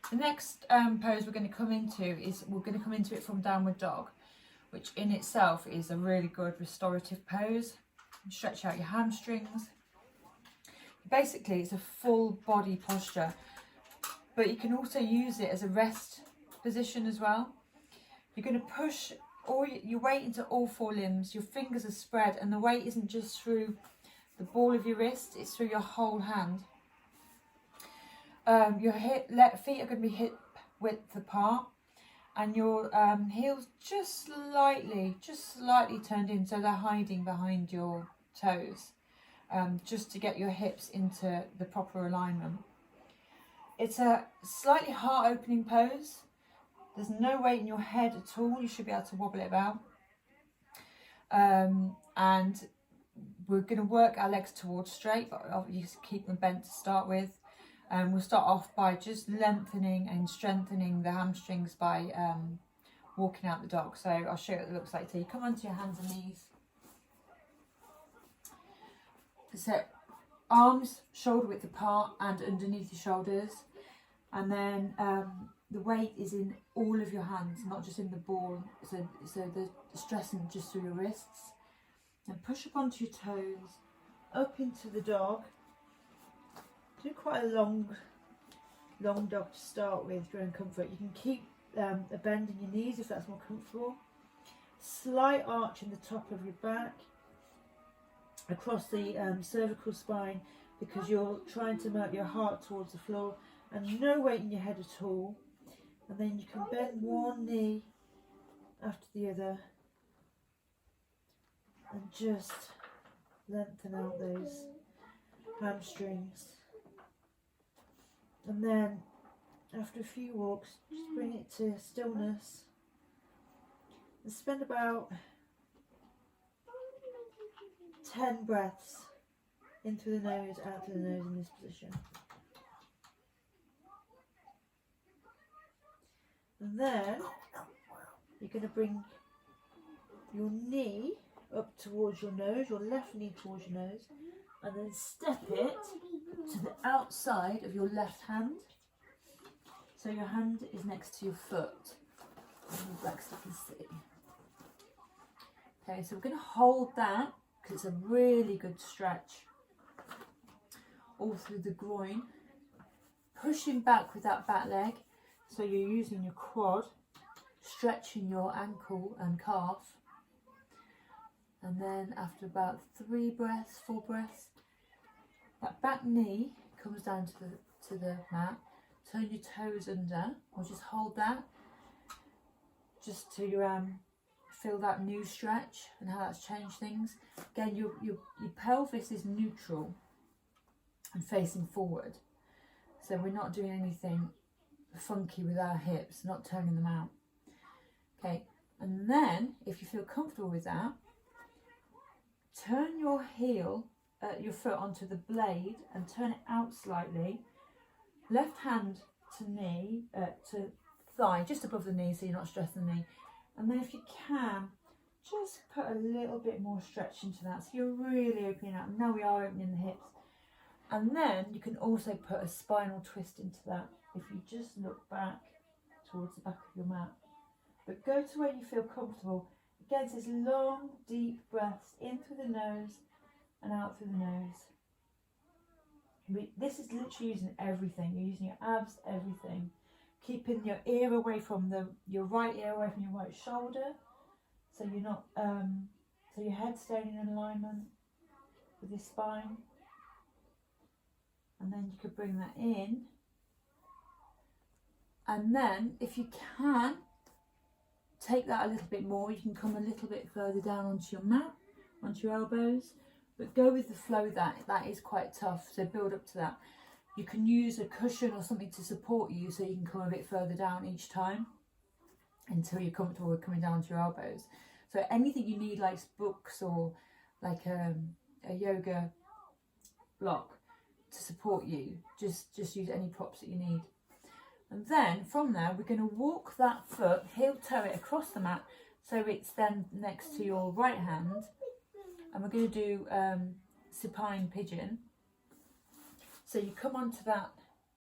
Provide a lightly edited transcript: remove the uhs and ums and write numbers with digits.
The next pose we're going to come into it from downward dog, which in itself is a really good restorative pose. Stretch out your hamstrings. Basically, it's a full body posture, but you can also use it as a rest position as well. You're going to push all your weight into all four limbs. Your fingers are spread, and the weight isn't just through the ball of your wrist, it's through your whole hand. Your feet are going to be hip width apart, and your heels just slightly turned in, so they're hiding behind your toes, just to get your hips into the proper alignment. It's a slightly heart opening pose. There's no weight in your head at all. You should be able to wobble it about. And we're going to work our legs towards straight, but obviously keep them bent to start with. We'll start off by just lengthening and strengthening the hamstrings by walking out the dog. So I'll show you what it looks like. So you come onto your hands and knees. So arms shoulder width apart and underneath your shoulders. And then the weight is in all of your hands, not just in the ball. So the stress isn't just through your wrists. And push up onto your toes, up into the dog. Do quite a long dog to start with for your own comfort. You can keep a bend in your knees if that's more comfortable. Slight arch in the top of your back, across the cervical spine, because you're trying to mount your heart towards the floor, and no weight in your head at all. And then you can bend one knee after the other and just lengthen out those hamstrings. And then after a few walks, just bring it to stillness and spend about 10 breaths in through the nose, out through the nose in this position. And then you're going to bring your knee up towards your nose, your left knee towards your nose, and then step it to the outside of your left hand. So your hand is next to your foot. And move back so you can see. Okay, so we're going to hold that because it's a really good stretch all through the groin. Pushing back with that back leg, so you're using your quad, stretching your ankle and calf. And then after about 4 breaths, that back knee comes down to the mat. Turn your toes under, or just hold that, just to feel that new stretch and how that's changed things. Again, your pelvis is neutral and facing forward, so we're not doing anything funky with our hips, not turning them out. Okay, and then if you feel comfortable with that, turn your foot onto the blade and turn it out slightly. Left hand to knee, to thigh, just above the knee, so you're not stressing the knee. And then if you can, just put a little bit more stretch into that, so you're really opening out. Now we are opening the hips. And then you can also put a spinal twist into that if you just look back towards the back of your mat. But go to where you feel comfortable. Again, it says long, deep breaths in through the nose and out through the nose. This is literally using everything. You're using your abs, everything. Keeping your ear away from your right ear away from your right shoulder, so you're not so your head's staying in alignment with your spine. And then you could bring that in. And then, if you can, take that a little bit more. You can come a little bit further down onto your mat, onto your elbows. But go with the flow. That is quite tough, so build up to that. You can use a cushion or something to support you, so you can come a bit further down each time until you're comfortable with coming down to your elbows. So anything you need, like books or like a yoga block to support you, just use any props that you need. And then from there, we're going to walk that foot, heel toe it across the mat, so it's then next to your right hand. And we're going to do supine pigeon. So you come onto that